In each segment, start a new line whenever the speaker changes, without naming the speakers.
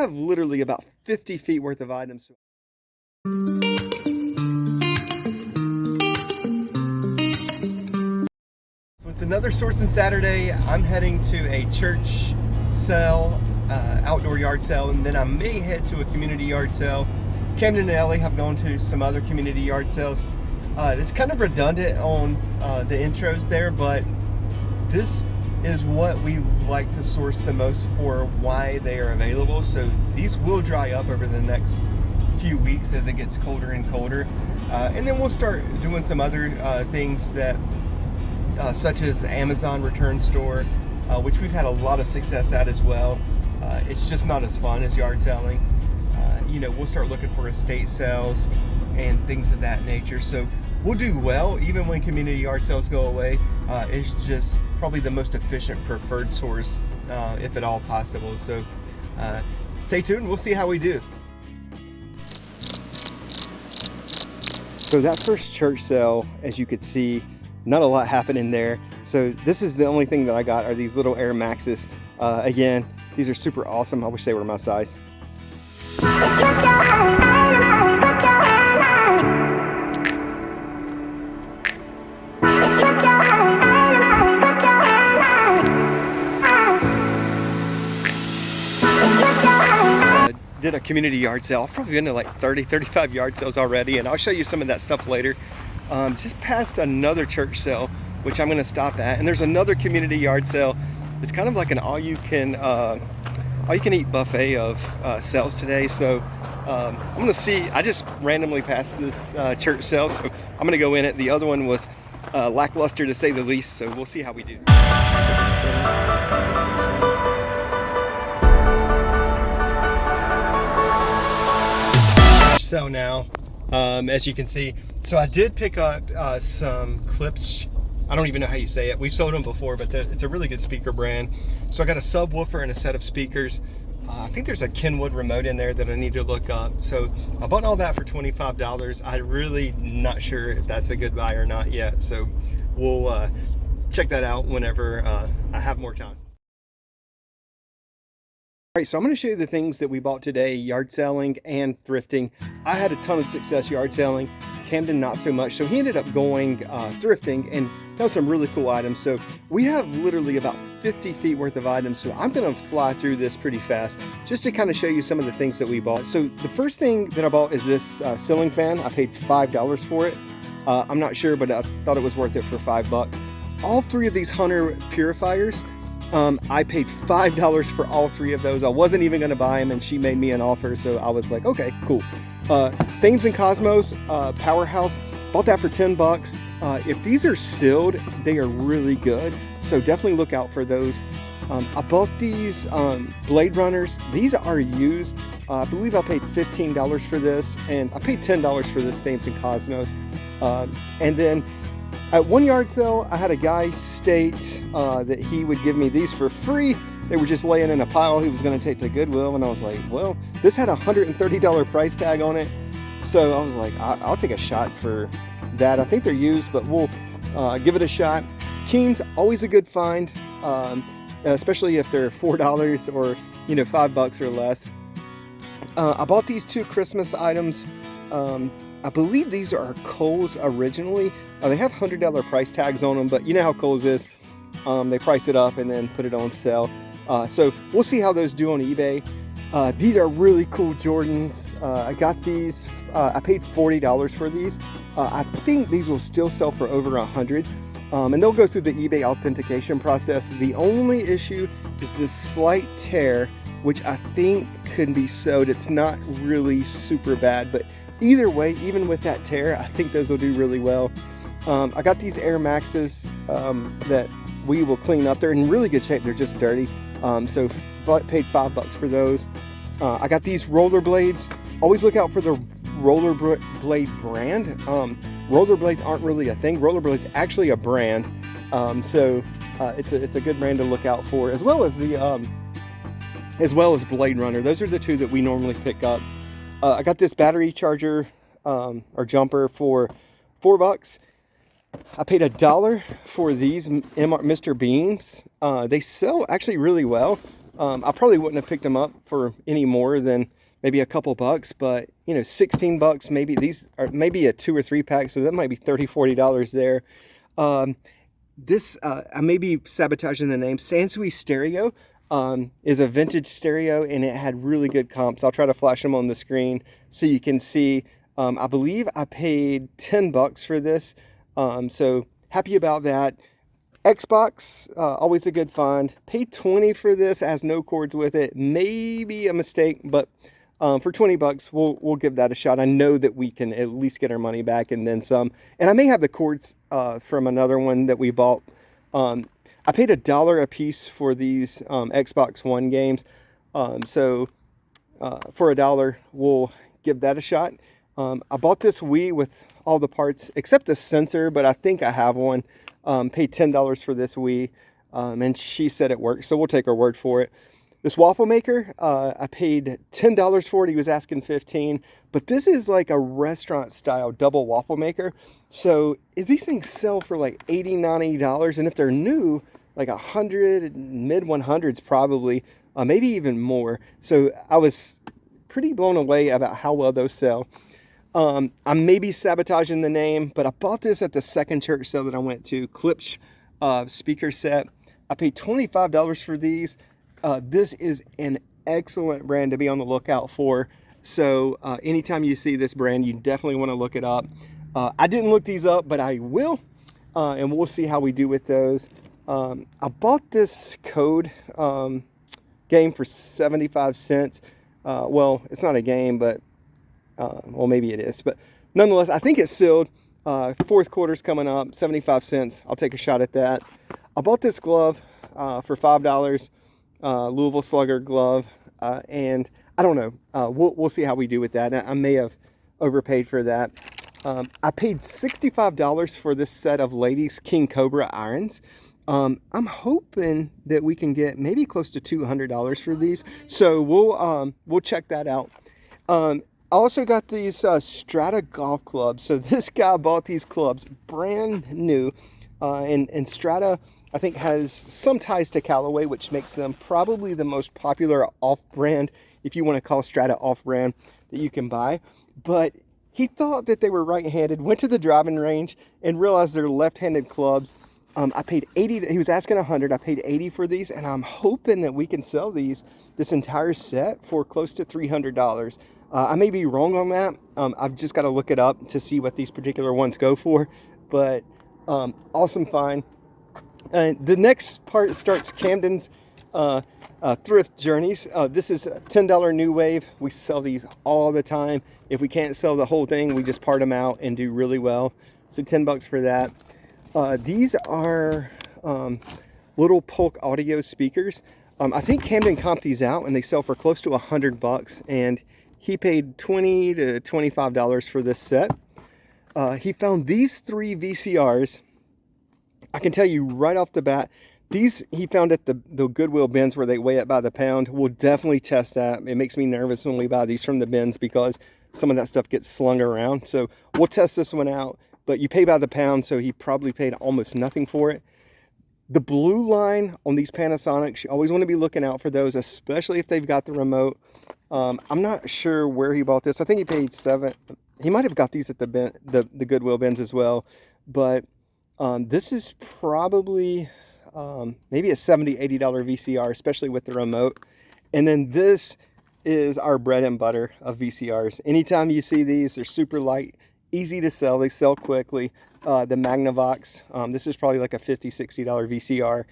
I have literally about 50 feet worth of items. So it's another Sourcing Saturday. I'm heading to a church sale, outdoor yard sale, and then I may head to a community yard sale. Camden and I have gone to some other community yard sales. It's kind of redundant on the intros there, but this is what we like to source the most for why they are available. So these will dry up over the next few weeks as it gets colder and colder. And then we'll start doing some other things that such as Amazon return store, which we've had a lot of success at as well. It's just not as fun as yard selling. We'll start looking for estate sales and things of that nature. So we'll do well even when community yard sales go away. It's just probably the most efficient preferred source, if at all possible. So stay tuned, we'll see how we do. So that first church sale, as you could see, not a lot happening there. So this is the only thing that I got are these little Air Maxes. Again, these are super awesome. I wish they were my size. Did a community yard sale. I've probably been to like 35 yard sales already, and I'll show you some of that stuff later. Just passed another church sale, which I'm going to stop at, and there's another community yard sale. It's kind of like an all-you-can-eat buffet of sales today. So I'm going to see. I just randomly passed this church sale, so I'm going to go in it. The other one was lackluster to say the least, so we'll see how we do. So now, as you can see, so I did pick up some clips. I don't even know how you say it. We've sold them before, but it's a really good speaker brand. So I got a subwoofer and a set of speakers. I think there's a Kenwood remote in there that I need to look up. So I bought all that for $25. I'm really not sure if that's a good buy or not yet. So we'll check that out whenever I have more time. All right, so I'm going to show you the things that we bought today, yard selling and thrifting. I had a ton of success yard selling. Camden not so much, so he ended up going thrifting and found some really cool items. So we have literally about 50 feet worth of items, so I'm going to fly through this pretty fast just to kind of show you some of the things that we bought. So the first thing that I bought is this ceiling fan. I paid $5 for it. I'm not sure, but I thought it was worth it for $5. All three of these Hunter purifiers, I paid $5 for all three of those. I wasn't even going to buy them, and she made me an offer, so I was like, okay, cool. Thames and Cosmos Powerhouse, bought that for $10. If these are sealed, they are really good, so definitely look out for those. I bought these Blade Runners. These are used. I believe I paid $15 for this, and I paid $10 for this Thames and Cosmos. And then at one yard sale, I had a guy state that he would give me these for free. They were just laying in a pile he was going to take to Goodwill, and I was like, well, this had a $130 price tag on it. So I was like, I'll take a shot for that. I think they're used, but we'll give it a shot. Keen's always a good find, especially if they're $4 or $5 or less. I bought these two Christmas items. I believe these are Kohl's originally. They have $100 price tags on them, but you know how Kohl's is. They price it up and then put it on sale. So we'll see how those do on eBay. These are really cool Jordans. I got these. I paid $40 for these. I think these will still sell for over $100. And they'll go through the eBay authentication process. The only issue is this slight tear, which I think could be sewed. It's not really super bad, but either way, even with that tear, I think those will do really well. I got these Air Maxes that we will clean up. They're in really good shape. They're just dirty. So paid $5 for those. I got these rollerblades. Always look out for the rollerblade brand. Rollerblades aren't really a thing. Rollerblades actually a brand. So it's a good brand to look out for, as well as Blade Runner. Those are the two that we normally pick up. I got this battery charger or jumper for $4. I paid $1 for these Mr. Beams. They sell actually really well. I probably wouldn't have picked them up for any more than maybe a couple bucks, but you know, 16 bucks, maybe these are maybe a 2 or 3 pack, so that might be $30-40 there. I may be sabotaging the name. Sansui Stereo is a vintage stereo, and it had really good comps. I'll try to flash them on the screen so you can see. I believe I paid 10 bucks for this, so happy about that. Xbox, always a good find. Paid 20 for this, has no cords with it. Maybe a mistake, but for 20 bucks, we'll give that a shot. I know that we can at least get our money back and then some. And I may have the cords from another one that we bought. I paid $1 a piece for these Xbox One games. So for $1, we'll give that a shot. I bought this Wii with all the parts except the sensor, but I think I have one. Paid $10 for this Wii, and she said it works, so we'll take her word for it. This Waffle Maker, I paid $10 for it. He was asking $15, but this is like a restaurant style double waffle maker. So if these things sell for like $80-90, and if they're new, like 100, mid 100s probably, maybe even more. So I was pretty blown away about how well those sell. I may be sabotaging the name, but I bought this at the second church sale that I went to, Klipsch speaker set. I paid $25 for these. This is an excellent brand to be on the lookout for. So anytime you see this brand, you definitely want to look it up. I didn't look these up, but I will, and we'll see how we do with those. I bought this code game for 75 cents. Well, it's not a game, but well, maybe it is, but nonetheless, I think it's sealed. Fourth quarter's coming up, 75 cents. I'll take a shot at that. I bought this glove for $5, Louisville Slugger glove, and I don't know. We'll see how we do with that. I may have overpaid for that. I paid $65 for this set of ladies King Cobra irons. I'm hoping that we can get maybe close to $200 for these, so we'll check that out. I also got these Strata golf clubs. So this guy bought these clubs brand new, and Strata, I think, has some ties to Callaway, which makes them probably the most popular off-brand, if you want to call Strata off-brand, that you can buy. But he thought that they were right-handed, went to the driving range, and realized they're left-handed clubs. I paid $80. He was asking $100. I paid $80 for these, and I'm hoping that we can sell this entire set for close to $300. I may be wrong on that. I've just got to look it up to see what these particular ones go for. But awesome find. The next part starts Camden's thrift journeys. This is a $10 new wave. We sell these all the time. If we can't sell the whole thing, we just part them out and do really well. So 10 bucks for that. These are little Polk audio speakers. I think Camden comped these out and they sell for close to 100 bucks. And he paid $20 to $25 for this set. He found these 3 VCRs. I can tell you right off the bat, these he found at the Goodwill bins where they weigh it by the pound. We'll definitely test that. It makes me nervous when we buy these from the bins because some of that stuff gets slung around. So we'll test this one out. But you pay by the pound, so he probably paid almost nothing for it. The blue line on these Panasonics, you always want to be looking out for those, especially if they've got the remote. I'm not sure where he bought this. I think he paid $7. He might have got these at the Goodwill bins as well. But this is probably maybe a $70-80 VCR, especially with the remote. And then this is our bread and butter of VCRs. Anytime you see these, they're super light, easy to sell. They sell quickly. The Magnavox, this is probably like a $50-60 VCR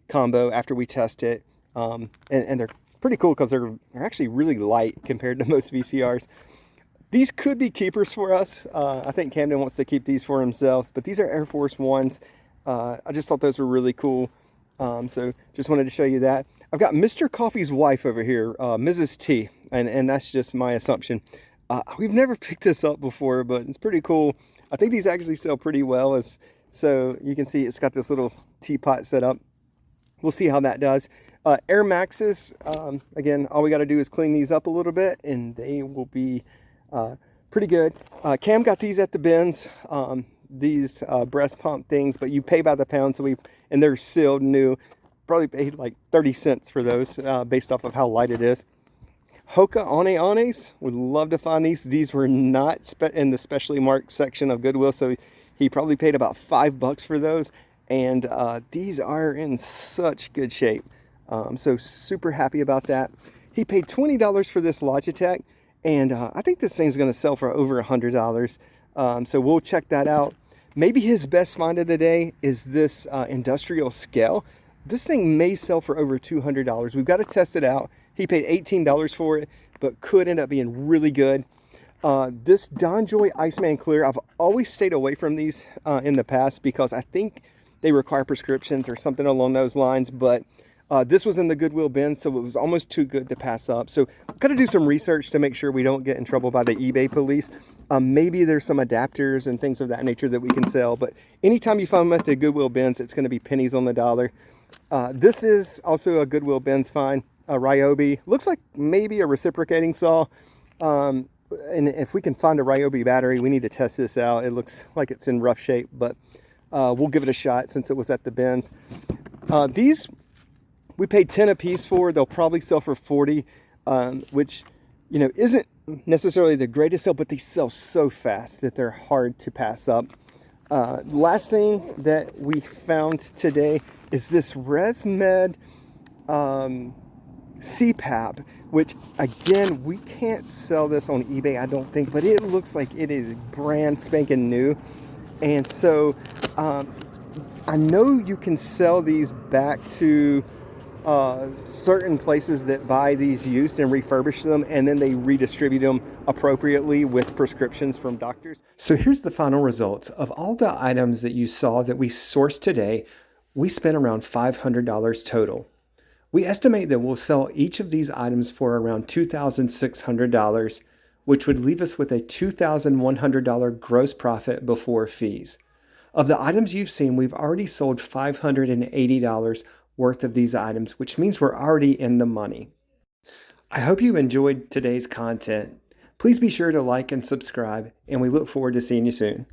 combo after we test it. And they're pretty cool because they're actually really light compared to most VCRs. These could be keepers for us. I think Camden wants to keep these for himself, but these are Air Force Ones. I just thought those were really cool. So just wanted to show you that. I've got Mr. Coffee's wife over here, Mrs. T, and that's just my assumption. We've never picked this up before, but it's pretty cool. I think these actually sell pretty well. So you can see it's got this little teapot set up. We'll see how that does. Air Maxes, again, all we got to do is clean these up a little bit and they will be pretty good. Cam got these at the bins, these breast pump things, but you pay by the pound, and they're sealed new. probably paid like 30 cents for those based off of how light it is. Hoka Anes, would love to find these. These were not in the specially marked section of Goodwill, so he probably paid about $5 for those. And these are in such good shape. So super happy about that. He paid $20 for this Logitech, and I think this thing's gonna sell for over $100. So we'll check that out. Maybe his best find of the day is this industrial scale. This thing may sell for over $200. We've got to test it out. He paid $18 for it, but could end up being really good. This DonJoy Iceman Clear, I've always stayed away from these in the past because I think they require prescriptions or something along those lines, but this was in the Goodwill bin, so it was almost too good to pass up. So got to do some research to make sure we don't get in trouble by the eBay police. Maybe there's some adapters and things of that nature that we can sell, but anytime you find them at the Goodwill bins, it's going to be pennies on the dollar. This is also a Goodwill bins find, a Ryobi. Looks like maybe a reciprocating saw. And if we can find a Ryobi battery, we need to test this out. It looks like it's in rough shape, but we'll give it a shot since it was at the bins. These we paid 10 a piece for. They'll probably sell for 40, which, you know, isn't necessarily the greatest sell, but they sell so fast that they're hard to pass up. Last thing that we found today is this Resmed Cpap, which again, we can't sell this on eBay, I don't think, but it looks like it is brand spanking new. And so I know you can sell these back to certain places that buy these used and refurbish them, and then they redistribute them appropriately with prescriptions from doctors. So here's the final results. Of all the items that you saw that we sourced today, we spent around $500 total. We estimate that we'll sell each of these items for around $2,600, which would leave us with a $2,100 gross profit before fees. Of the items you've seen, we've already sold $580 worth of these items, which means we're already in the money. I hope you enjoyed today's content. Please be sure to like and subscribe, and we look forward to seeing you soon.